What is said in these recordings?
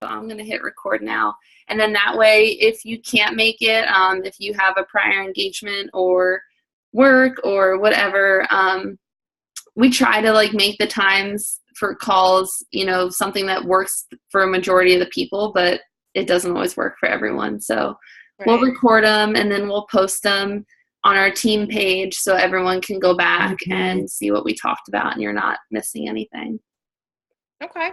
I'm going to hit record now. And then that way, if you can't make it, if you have a prior engagement or work or whatever, we try to like make the times for calls, something that works for a majority of the people, but it doesn't always work for everyone. So we'll record them and then we'll post them on our team page so everyone can go back and see what we talked about and you're not missing anything. Okay.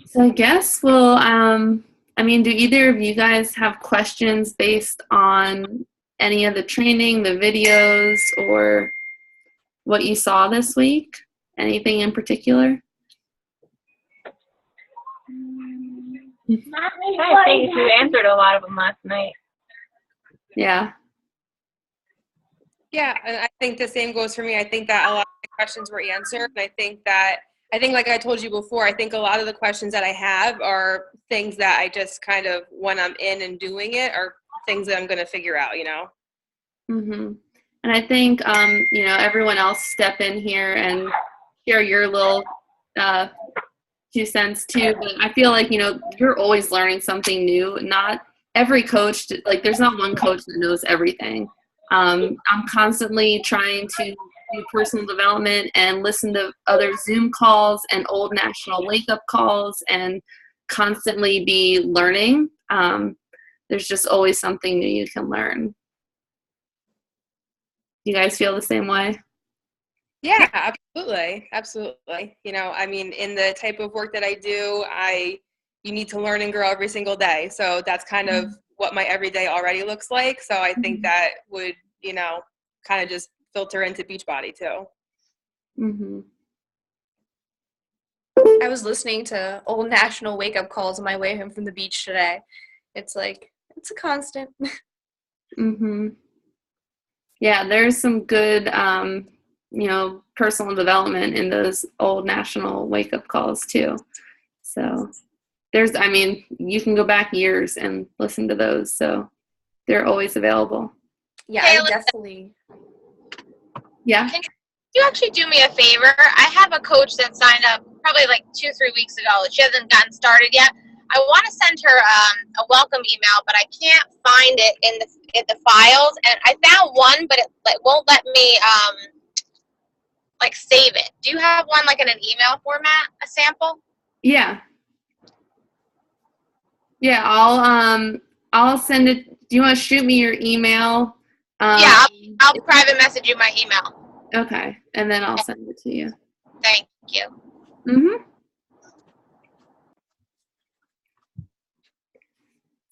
So I guess we'll, do either of you guys have questions based on any of the training, the videos, or what you saw this week? Anything in particular? I think you answered a lot of them last night. Yeah. Yeah, and I think the same goes for me. I think that a lot of the questions were answered. And I think like I told you before, I think a lot of the questions that I have are things that I just kind of, when I'm in and doing it, are things that I'm going to figure out, Mm-hmm. And I think, everyone else step in here and share your little 2 cents too. But I feel like, you're always learning something new. Not every coach, there's not one coach that knows everything. I'm constantly trying to do personal development and listen to other Zoom calls and old national wake-up calls and constantly be learning. There's just always something new you can learn. You guys feel the same way? Yeah, absolutely. Absolutely. In the type of work that I do, you need to learn and grow every single day. So that's kind of what my everyday already looks like. So I think that would, kind of just filter into Beachbody too. Mm-hmm. I was listening to old national wake-up calls on my way home from the beach today. It's a constant. Mm-hmm. Yeah, there's some good, personal development in those old national wake-up calls too. So you can go back years and listen to those. So they're always available. Yeah, I definitely. Yeah. Can you actually do me a favor? I have a coach that signed up probably like 2-3 weeks ago. She hasn't gotten started yet. I want to send her a welcome email, but I can't find it in the files. And I found one, but it won't let me save it. Do you have one in an email format, a sample? Yeah. Yeah, I'll send it. Do you want to shoot me your email? Yeah, I'll private message you my email. Okay, and then I'll send it to you. Thank you. Mm-hmm.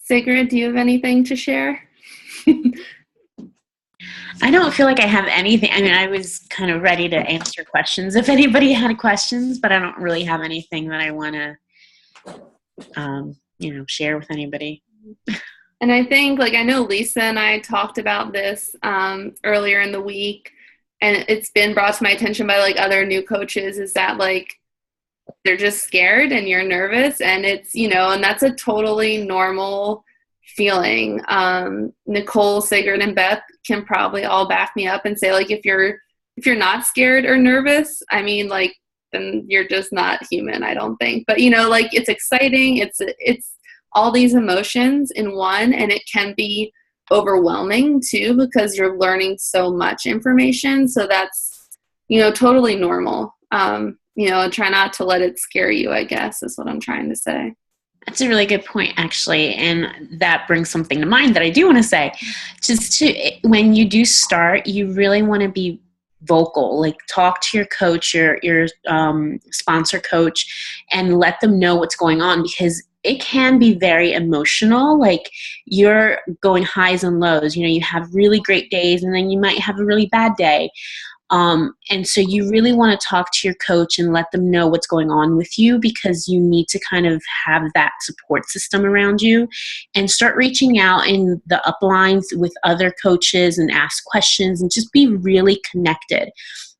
Sigrid, do you have anything to share? I don't feel like I have anything. I was kind of ready to answer questions if anybody had questions, but I don't really have anything that I want to, share with anybody. And I think, I know Lisa and I talked about this earlier in the week, and it's been brought to my attention by, other new coaches, is that, they're just scared and you're nervous, and it's, and that's a totally normal feeling. Nicole, Sigrid, and Beth can probably all back me up and say, if you're not scared or nervous, then you're just not human, I don't think. But, it's exciting. It's all these emotions in one, and it can be overwhelming too because you're learning so much information. So that's, totally normal. Try not to let it scare you, I guess, is what I'm trying to say. That's a really good point, actually, and that brings something to mind that I do want to say. When you do start, you really want to be vocal, talk to your coach, your sponsor coach, and let them know what's going on, because it can be very emotional. You're going highs and lows. You have really great days, and then you might have a really bad day. And so you really want to talk to your coach and let them know what's going on with you, because you need to kind of have that support system around you, and start reaching out in the uplines with other coaches and ask questions and just be really connected.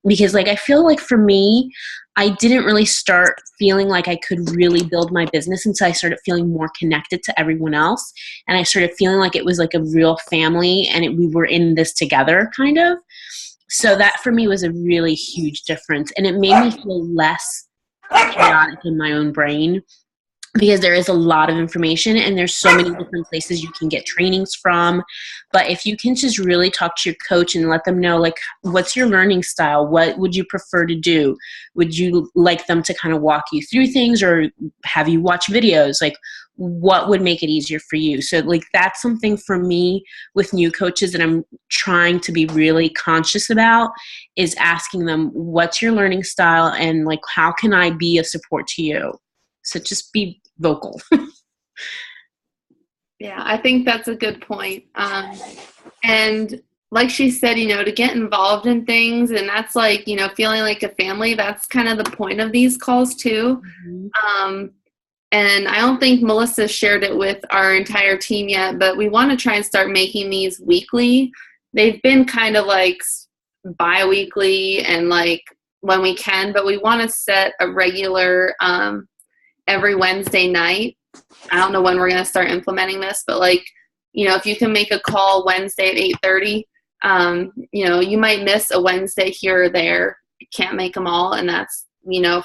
Because I feel like for me, I didn't really start feeling like I could really build my business until I started feeling more connected to everyone else. And I started feeling like it was like a real family, and we were in this together, kind of. So that for me was a really huge difference, and it made me feel less chaotic in my own brain, because there is a lot of information and there's so many different places you can get trainings from. But if you can just really talk to your coach and let them know, like, what's your learning style? What would you prefer to do? Would you like them to kind of walk you through things, or have you watch videos? Like, what would make it easier for you? So like, that's something for me with new coaches that I'm trying to be really conscious about, is asking them, what's your learning style, and like, how can I be a support to you? So just be vocal. Yeah, I think that's a good point. And like she said, to get involved in things, and that's like, feeling like a family, that's kind of the point of these calls too. And I don't think Melissa shared it with our entire team yet, but we want to try and start making these weekly. They've been kind of like bi-weekly and like when we can, but we want to set a regular every Wednesday night. I don't know when we're going to start implementing this, but like, if you can make a call Wednesday at 8:30, you might miss a Wednesday here or there. You can't make them all, and that's,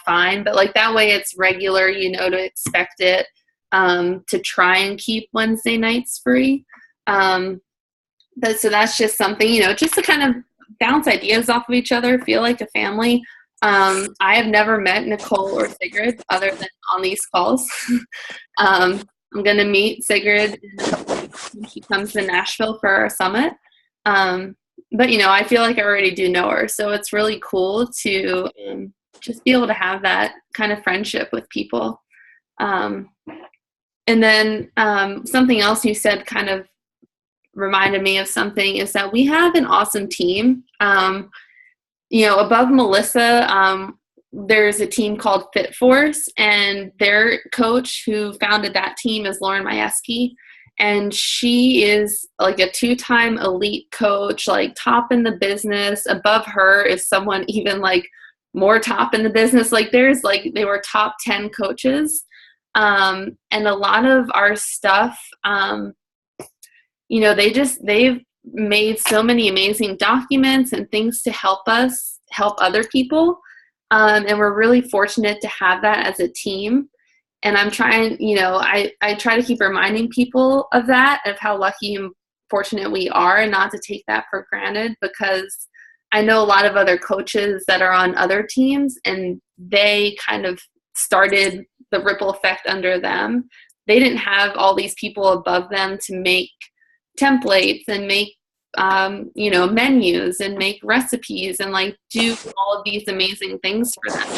fine. But like, that way it's regular, to expect it, to try and keep Wednesday nights free. So that's just something, just to kind of bounce ideas off of each other, feel like a family. I have never met Nicole or Sigrid other than on these calls. I'm going to meet Sigrid in a couple weeks when she comes to Nashville for our summit. But, I feel like I already do know her. So it's really cool to just be able to have that kind of friendship with people. And then something else you said kind of reminded me of something, is that we have an awesome team. Above Melissa, there's a team called Fit Force, and their coach who founded that team is Lauren Majewski. And she is like a 2-time elite coach, like top in the business. Above her is someone even like more top in the business. Like there's like, they were top 10 coaches. And a lot of our stuff, they've made so many amazing documents and things to help us help other people. And we're really fortunate to have that as a team. And I'm trying, I try to keep reminding people of that, of how lucky and fortunate we are, and not to take that for granted, because I know a lot of other coaches that are on other teams, and they kind of started the ripple effect under them. They didn't have all these people above them to make templates and make menus and make recipes and like do all of these amazing things for them.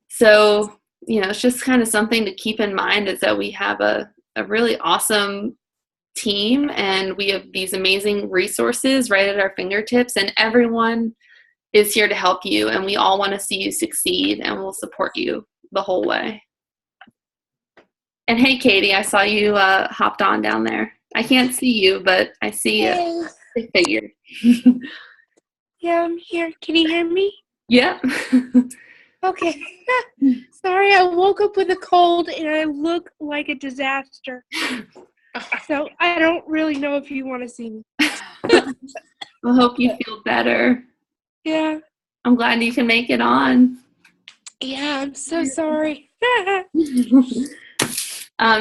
So, it's just kind of something to keep in mind, is that we have a really awesome team, and we have these amazing resources right at our fingertips, and everyone is here to help you, and we all want to see you succeed, and we'll support you the whole way. And hey, Katie, I saw you hopped on down there. I can't see you, but I see you. I figured. Yeah, I'm here. Can you hear me? Yep. Okay. Sorry, I woke up with a cold and I look like a disaster. So I don't really know if you want to see me. I hope you feel better. Yeah. I'm glad you can make it on. Yeah, I'm so sorry. Do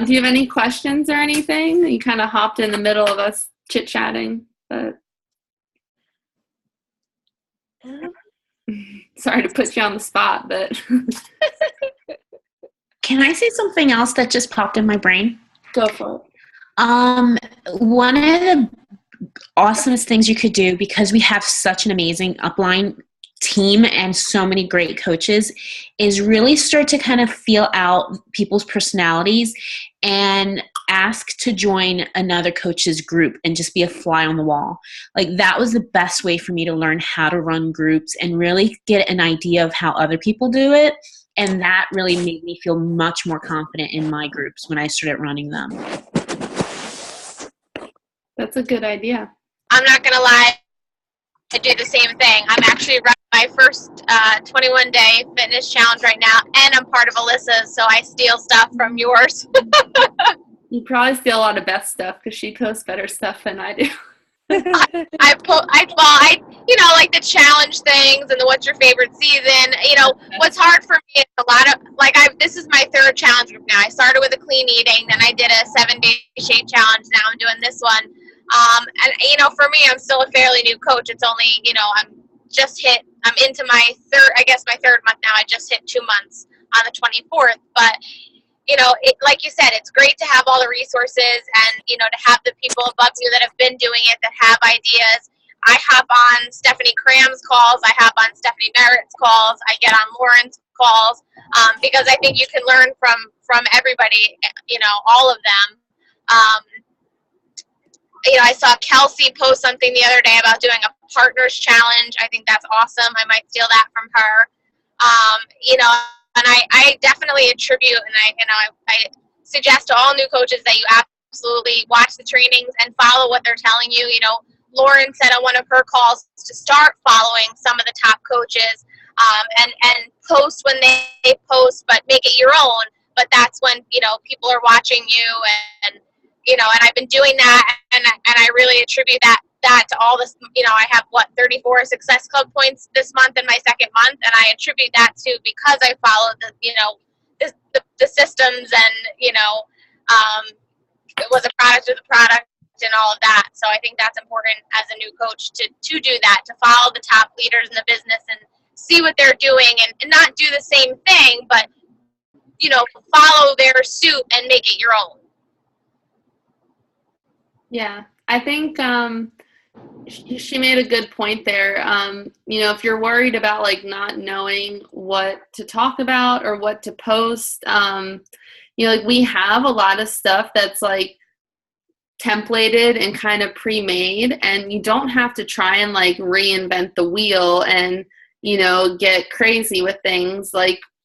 you have any questions or anything? You kind of hopped in the middle of us chit-chatting, but sorry to put you on the spot, but Can I say something else that just popped in my brain? go for it. One of the awesomest things you could do, because we have such an amazing upline team and so many great coaches, is really start to kind of feel out people's personalities and ask to join another coach's group and just be a fly on the wall. Like, that was the best way for me to learn how to run groups and really get an idea of how other people do it. And that really made me feel much more confident in my groups when I started running them. That's a good idea. I'm not going to lie, I do the same thing. I'm actually running my first 21-day fitness challenge right now, and I'm part of Alyssa's, so I steal stuff from yours. You probably steal a lot of Beth's stuff because she posts better stuff than I do. Like the challenge things and the what's your favorite season. What's hard for me is a lot of this is my third challenge group now. I started with a clean eating, then I did a 7-day shape challenge. Now I'm doing this one. For me, I'm still a fairly new coach. It's only, I'm into my third month now. I just hit 2 months on the 24th, but like you said, it's great to have all the resources and, to have the people above you that have been doing it, that have ideas. I hop on Stephanie Cram's calls. I hop on Stephanie Merritt's calls. I get on Lauren's calls because I think you can learn from everybody, all of them. I saw Kelsey post something the other day about doing a partners challenge. I think that's awesome. I might steal that from her. And I definitely attribute, and I suggest to all new coaches that you absolutely watch the trainings and follow what they're telling you. Lauren said on one of her calls to start following some of the top coaches and post when they post, but make it your own. But that's when, people are watching you and I've been doing that and I really attribute that to all this, I have 34 Success Club points this month in my second month, and I attribute that to because I followed the systems and it was a product of the product and all of that. So I think that's important as a new coach to do that, to follow the top leaders in the business and see what they're doing and not do the same thing, but follow their suit and make it your own. Yeah, I think she made a good point there. If you're worried about not knowing what to talk about or what to post, we have a lot of stuff that's templated and kind of pre-made, and you don't have to try and reinvent the wheel and get crazy with things.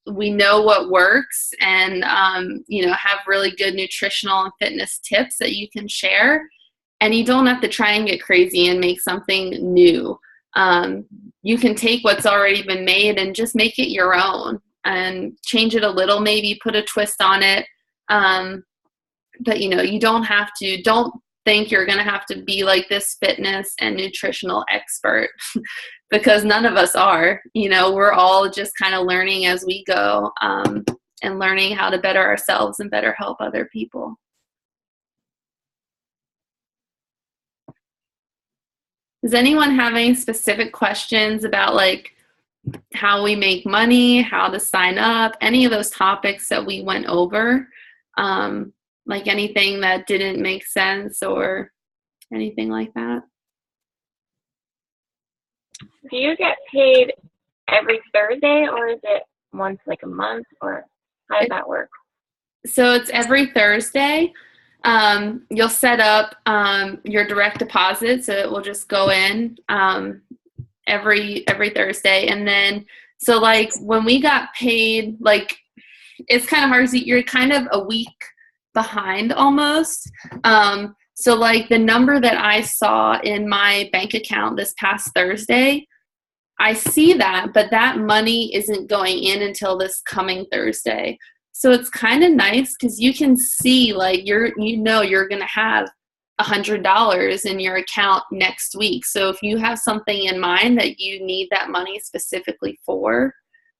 We know what works and have really good nutritional and fitness tips that you can share. And you don't have to try and get crazy and make something new. You can take what's already been made and just make it your own and change it a little, maybe put a twist on it. But, you don't think you're going to have to be this fitness and nutritional expert because none of us are. We're all just kind of learning as we go and learning how to better ourselves and better help other people. Does anyone have any specific questions about how we make money, how to sign up, any of those topics that we went over? Anything that didn't make sense or anything like that? Do you get paid every Thursday or is it once a month, or how does that work? So it's every Thursday. You'll set up your direct deposit, so it will just go in every Thursday. And then so when we got paid, it's kind of hard. You're kind of a week behind almost. So the number that I saw in my bank account this past Thursday, I see that, but that money isn't going in until this coming Thursday. So it's kind of nice because you can see you're going to have $100 in your account next week. So if you have something in mind that you need that money specifically for,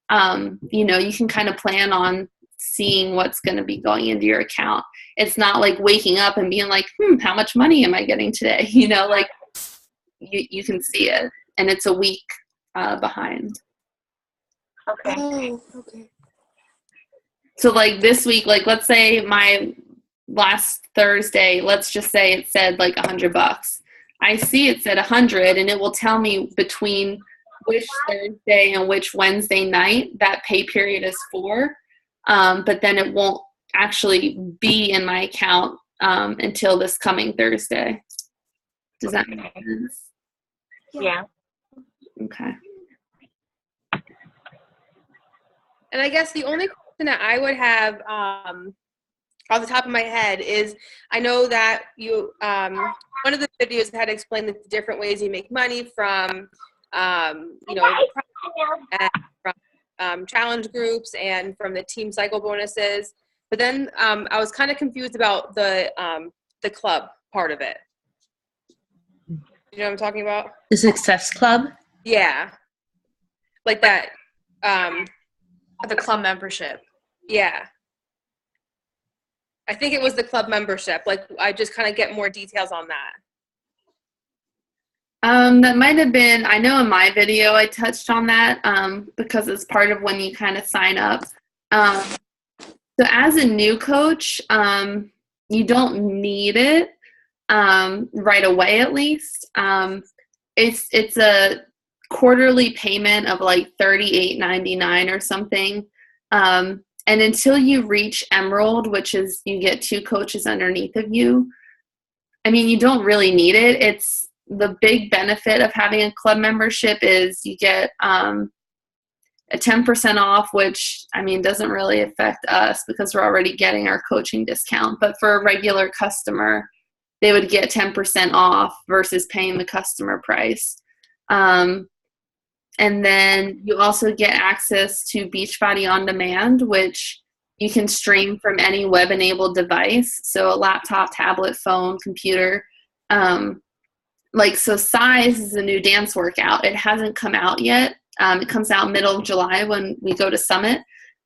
you can kind of plan on seeing what's going to be going into your account. It's not waking up and being how much money am I getting today? You can see it, and it's a week behind. Okay. Oh, okay. So this week, let's say my last Thursday, let's just say it said $100. I see it said 100, and it will tell me between which Thursday and which Wednesday night that pay period is for. But then it won't actually be in my account until this coming Thursday. Does that make sense? Yeah. Okay. And I guess the only question that I would have off the top of my head is, I know that you one of the videos had explained the different ways you make money from and from challenge groups and from the team cycle bonuses. But then I was kind of confused about the club part of it. You know what I'm talking about? The Success Club? Yeah. Like that. The club membership. Yeah. I think it was the club membership. Like, I just kind of get more details on that. That might have been, I know in my video I touched on that because it's part of when you kind of sign up. So as a new coach, you don't need it right away, at least. It's a quarterly payment of like $38.99 or something. And until you reach Emerald, which is you get 2 coaches underneath of you, I mean, you don't really need it. It's the big benefit of having a club membership is you get a 10% off, which, I mean, doesn't really affect us because we're already getting our coaching discount. But for a regular customer, they would get 10% off versus paying the customer price. And then you also get access to Beachbody On Demand, which you can stream from any web-enabled device, so a laptop, tablet, phone, computer. So Size is a new dance workout. It hasn't come out yet. It comes out middle of July when we go to Summit,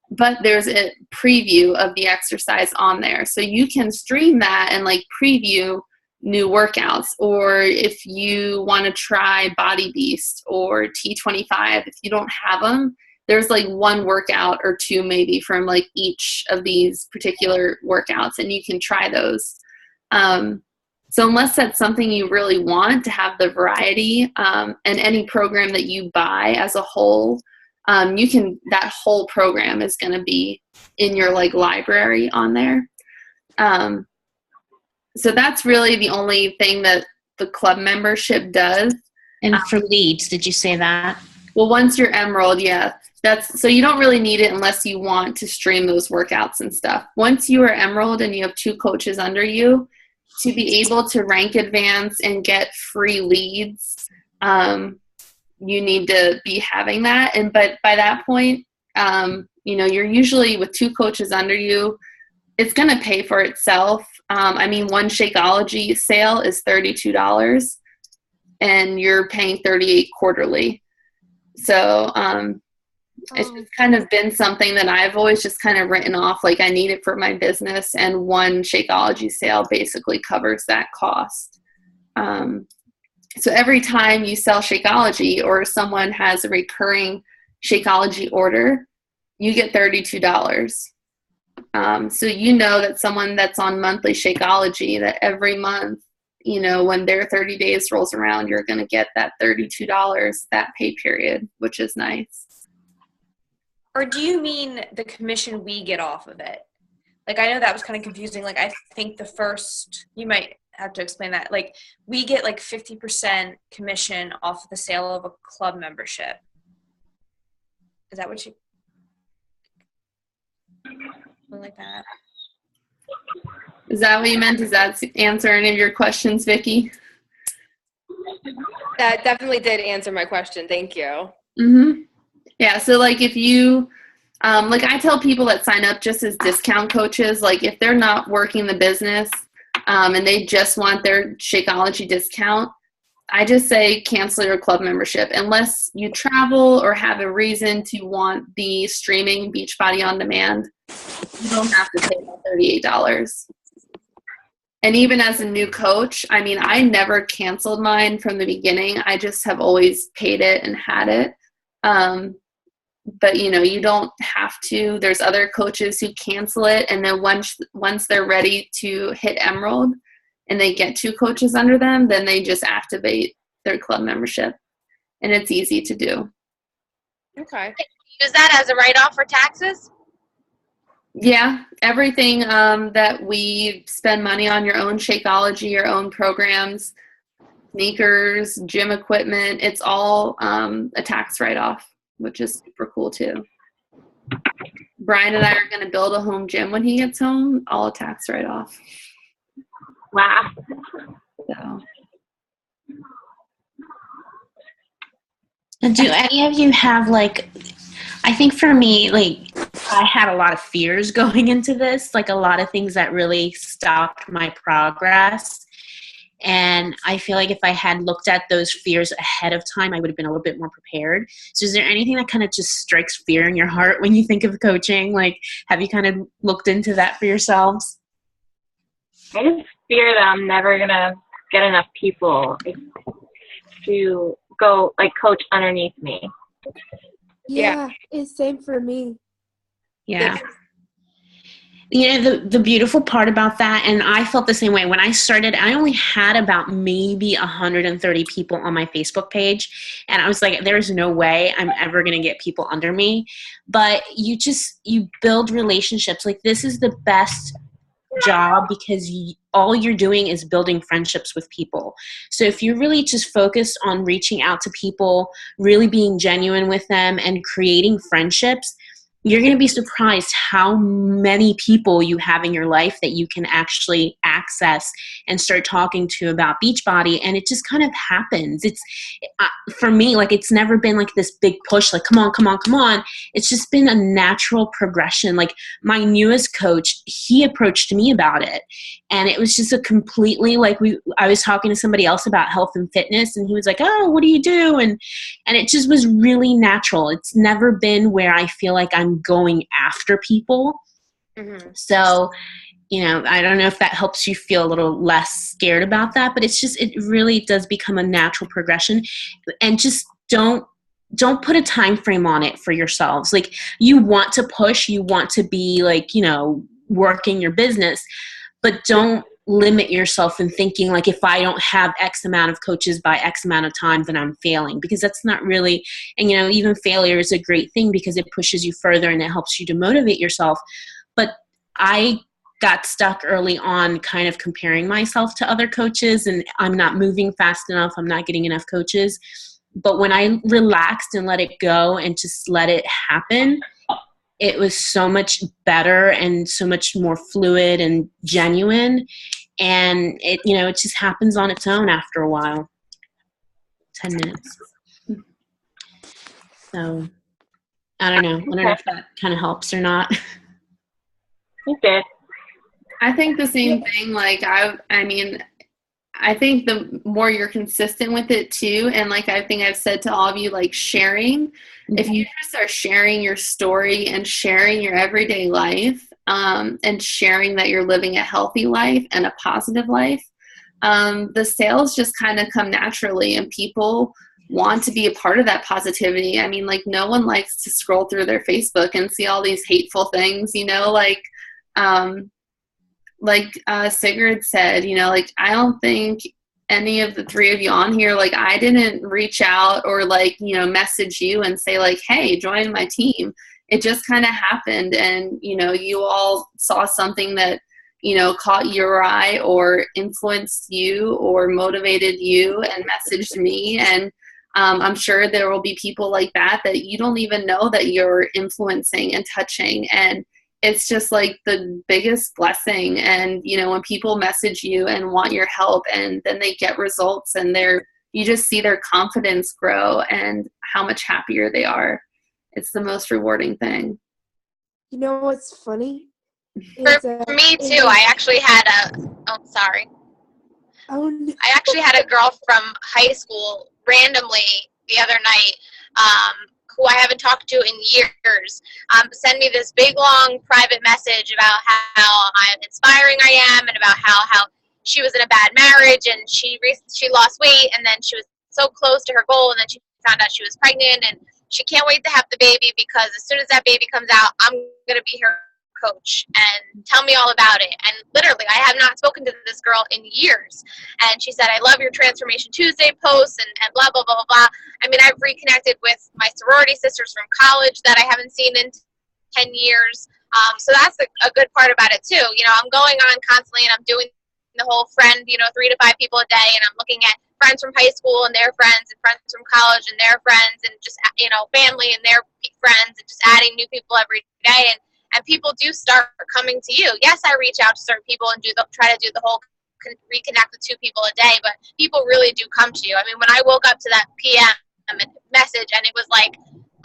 but there's a preview of the exercise on there. So you can stream that and like preview new workouts, or if you want to try Body Beast or T25, if you don't have them, there's like 1 workout or 2 maybe from like each of these particular workouts, and you can try those. So unless that's something you really want to have the variety, and any program that you buy as a whole, that whole program is going to be in your like library on there. So that's really the only thing that the club membership does. And for leads, did you say that? Well, once you're Emerald, yeah. So you don't really need it unless you want to stream those workouts and stuff. Once you are Emerald and you have 2 coaches under you, to be able to rank advance and get free leads, you need to be having that. But by that point, you're usually with 2 coaches under you, it's going to pay for itself. I mean, one Shakeology sale is $32 and you're paying $38 quarterly. So it's just kind of been something that I've always just kind of written off, like I need it for my business, and one Shakeology sale basically covers that cost. So every time you sell Shakeology or someone has a recurring Shakeology order, you get $32. So you know that someone that's on monthly Shakeology, that every month, when their 30 days rolls around, you're going to get that $32 that pay period, which is nice. Or do you mean the commission we get off of it? Like, I know that was kind of confusing. Like, I think you might have to explain that. Like, we get like 50% commission off of the sale of a club membership. Is that what you? Something like that. Is that what you meant? Does that answer any of your questions, Vicki? That definitely did answer my question. Thank you. Mm-hmm. Yeah, so like if you, like I tell people that sign up just as discount coaches, like if they're not working the business and they just want their Shakeology discount, I just say cancel your club membership unless you travel or have a reason to want the streaming Beachbody On Demand. You don't have to pay that $38. And even as a new coach, I mean, I never canceled mine from the beginning. I just have always paid it and had it. But you don't have to. There's other coaches who cancel it, and then once they're ready to hit Emerald and they get 2 coaches under them, then they just activate their club membership, and it's easy to do. Okay. Use that as a write-off for taxes? Yeah, everything that we spend money on, your own Shakeology, your own programs, sneakers, gym equipment, it's all a tax write-off, which is super cool too. Brian and I are going to build a home gym when he gets home, all a tax write-off. Wow. So. Do any of you have I think for me, I had a lot of fears going into this, a lot of things that really stopped my progress. And I feel like if I had looked at those fears ahead of time, I would have been a little bit more prepared. So is there anything that kind of just strikes fear in your heart when you think of coaching? Like, have you kind of looked into that for yourselves? I just fear that I'm never going to get enough people to go like coach underneath me. Yeah, it's same for me. Yeah. You know, the beautiful part about that, and I felt the same way. When I started, I only had about maybe 130 people on my Facebook page. And I was like, there's no way I'm ever going to get people under me. But you build relationships. Like, this is the best job because all you're doing is building friendships with people. So if you're really just focused on reaching out to people, really being genuine with them and creating friendships, you're going to be surprised how many people you have in your life that you can actually access and start talking to about Beachbody. And it just kind of happens. It's for me, like, it's never been like this big push, like, come on, come on, come on. It's just been a natural progression. Like, my newest coach, he approached me about it. And it was just a completely, like, I was talking to somebody else about health and fitness, and he was like, oh, what do you do? And it just was really natural. It's never been where I feel like I'm going after people. Mm-hmm. So, you know, I don't know if that helps you feel a little less scared about that, but it really does become a natural progression. And just don't put a time frame on it for yourselves. Like, you want to push, you want to be, like, you know, working your business, but don't limit yourself in thinking, like, if I don't have X amount of coaches by X amount of time, then I'm failing, because that's not really, and, you know, even failure is a great thing because it pushes you further and it helps you to motivate yourself. But I got stuck early on kind of comparing myself to other coaches, and I'm not moving fast enough. I'm not getting enough coaches. But when I relaxed and let it go and just let it happen, it was so much better and so much more fluid and genuine. And it, you know, it just happens on its own after a while. 10 minutes. So I don't know. I don't know if that kind of helps or not. You did. I think the same thing. Like, I mean, I think the more you're consistent with it too, and like I think I've said to all of you, like, sharing, if you just are sharing your story and sharing your everyday life, and sharing that you're living a healthy life and a positive life, the sales just kind of come naturally, and people want to be a part of that positivity. I mean, like, no one likes to scroll through their Facebook and see all these hateful things, you know, like Sigrid said, you know, like, I don't think any of the three of you on here, like, I didn't reach out or, like, you know, message you and say, like, hey, join my team. It just kind of happened, and, you know, you all saw something that, you know, caught your eye or influenced you or motivated you and messaged me. And I'm sure there will be people like that you don't even know that you're influencing and touching. And it's just like the biggest blessing. And, you know, when people message you and want your help and then they get results and you just see their confidence grow and how much happier they are. It's the most rewarding thing. You know what's funny? For me too, I actually had I actually had a girl from high school randomly the other night, who I haven't talked to in years, send me this big, long private message about how inspiring I am and about how she was in a bad marriage and she lost weight, and then she was so close to her goal, and then she found out she was pregnant, and she can't wait to have the baby because as soon as that baby comes out, I'm going to be her coach and tell me all about it. And literally, I have not spoken to this girl in years. And she said, I love your Transformation Tuesday posts and blah, blah, blah, blah, blah. I mean, I've reconnected with my sorority sisters from college that I haven't seen in 10 years. So that's a good part about it too. You know, I'm going on constantly and I'm doing the whole friend, 3 to 5 people a day. And I'm looking at friends from high school and their friends and friends from college and their friends and just, family and their friends and just adding new people every day. And people do start coming to you. Yes, I reach out to certain people and try to do the whole reconnect with 2 people a day, but people really do come to you. I mean, when I woke up to that PM message and it was like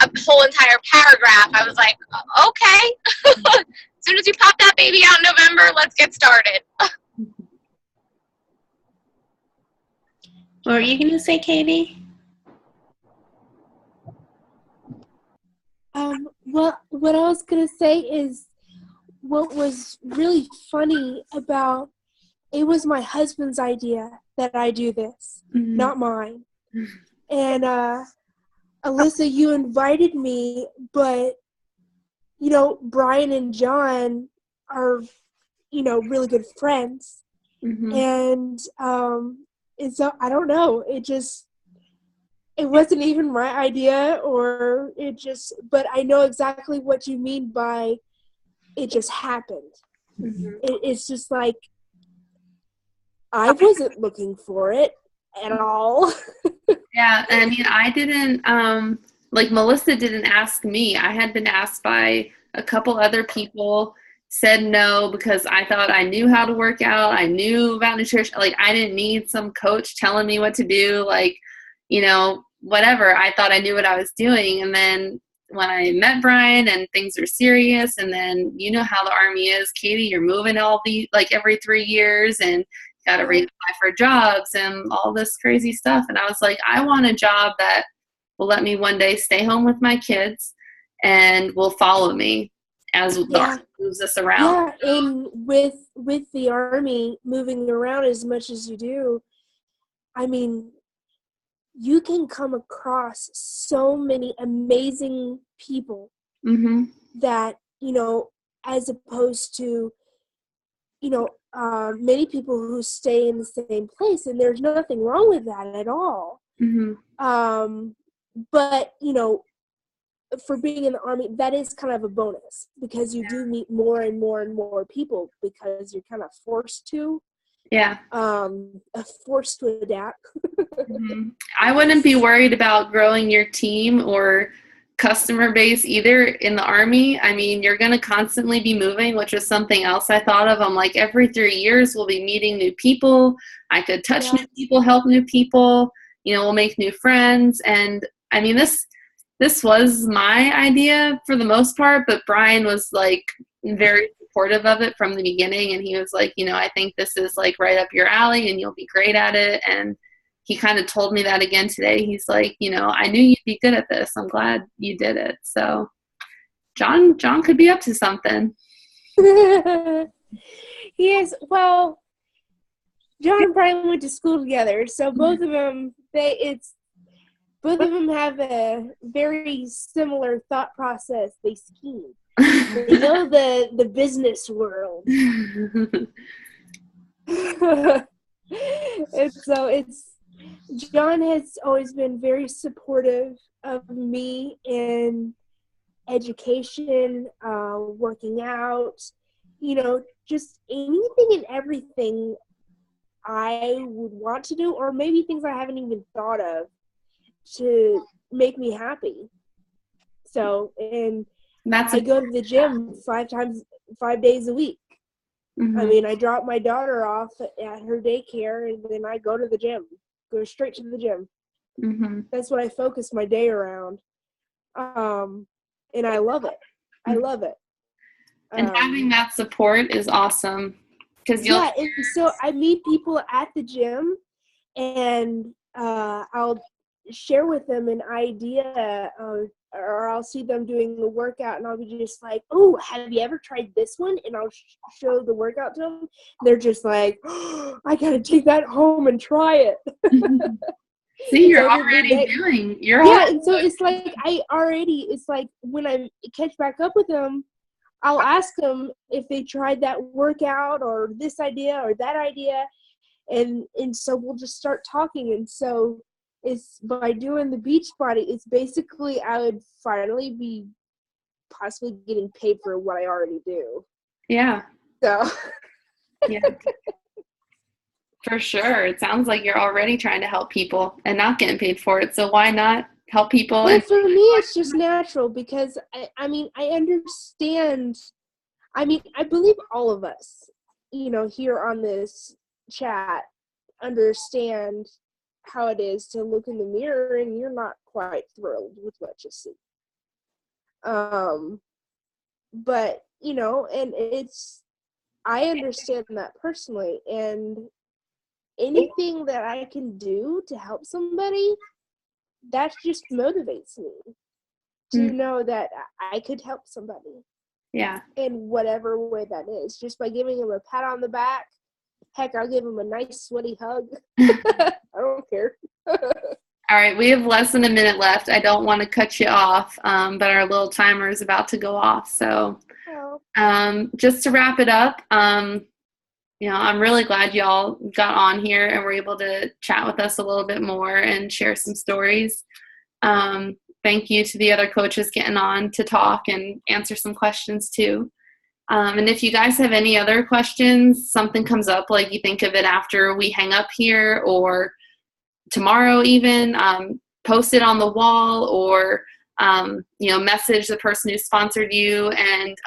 a whole entire paragraph, I was like, okay. As soon as you pop that baby out in November, let's get started. What were you going to say, Katie? Well, what I was gonna say is what was really funny about it was my husband's idea that I do this, not mine. And Alyssa, you invited me, but you know, Brian and John are, you know, really good friends. And so I don't know, it wasn't even my idea, or but I know exactly what you mean by it just happened. It's just like, I wasn't looking for it at all. Yeah, I mean, I didn't, like Melissa didn't ask me. I had been asked by a couple other people, said no because I thought I knew how to work out. I knew about nutrition. Like, I didn't need some coach telling me what to do. Like, you know, whatever. I thought I knew what I was doing. And then when I met Brian and things were serious, and then you know how the Army is, Katie, you're moving like every 3 years, and got to reapply for jobs and all this crazy stuff. And I was like, I want a job that will let me one day stay home with my kids and will follow me as the Army moves us around. Yeah, and with the Army moving around as much as you do, I mean, you can come across so many amazing people that, you know, as opposed to, you know, many people who stay in the same place, and there's nothing wrong with that at all. But, you know, for being in the Army, that is kind of a bonus, because you do meet more and more and more people, because you're kind of forced to. Forced to adapt. I wouldn't be worried about growing your team or customer base either in the Army. I mean, you're going to constantly be moving, which was something else I thought of. I'm like, every 3 years we'll be meeting new people. I could touch new people, help new people, you know, we'll make new friends. And I mean, this was my idea for the most part, but Brian was like very supportive of it from the beginning. And he was like, you know, I think this is like right up your alley and you'll be great at it. And he kind of told me that again today. He's like, you know, I knew you'd be good at this. I'm glad you did it. So John could be up to something. Yes, well, John and Brian went to school together, so both of them have a very similar thought process. They scheme. They know the business world. And so John has always been very supportive of me in education, working out, you know, just anything and everything I would want to do, or maybe things I haven't even thought of, to make me happy. So, and I go to the gym 5 days a week. I mean, I drop my daughter off at her daycare, and then I go to the gym, go straight to the gym. That's what I focus my day around. And I love it. I love it. And having that support is awesome. And so I meet people at the gym, and I'll share with them an idea, or I'll see them doing the workout, and I'll be just like, oh, have you ever tried this one? And I'll show the workout to them. They're just like, oh, I gotta take that home and try it. See, you're already doing. And so it's like it's like when I catch back up with them, I'll ask them if they tried that workout or this idea or that idea, and so we'll just start talking. And so it's by doing the Beachbody, it's basically I would finally be possibly getting paid for what I already do. Yeah. So. Yeah. For sure. It sounds like you're already trying to help people and not getting paid for it. So why not help people? Well, for me, it's just natural, because I mean, I understand. I mean, I believe all of us, you know, here on this chat understand how it is to look in the mirror and you're not quite thrilled with what you see. But, you know, and I understand that personally, and anything that I can do to help somebody, that just motivates me to know that I could help somebody. Yeah. In whatever way that is, just by giving them a pat on the back. Heck, I'll give them a nice sweaty hug. I don't care. All right, we have less than a minute left. I don't want to cut you off, but our little timer is about to go off. So just to wrap it up, I'm really glad y'all got on here and were able to chat with us a little bit more and share some stories. Thank you to the other coaches getting on to talk and answer some questions too. And if you guys have any other questions, something comes up, like you think of it after we hang up here or tomorrow even, post it on the wall or, message the person who sponsored you and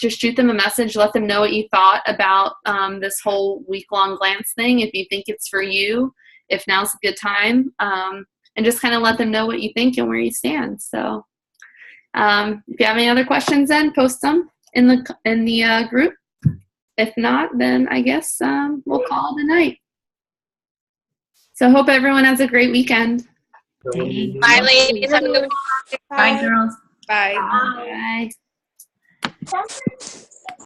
just shoot them a message. Let them know what you thought about this whole week-long glance thing, if you think it's for you, if now's a good time. And just kind of let them know what you think and where you stand. So if you have any other questions, then post them in the group. If not, then I guess we'll call it a night. So hope everyone has a great weekend. Thanks. Bye, ladies. Have a good one. Bye, girls. Bye. Bye.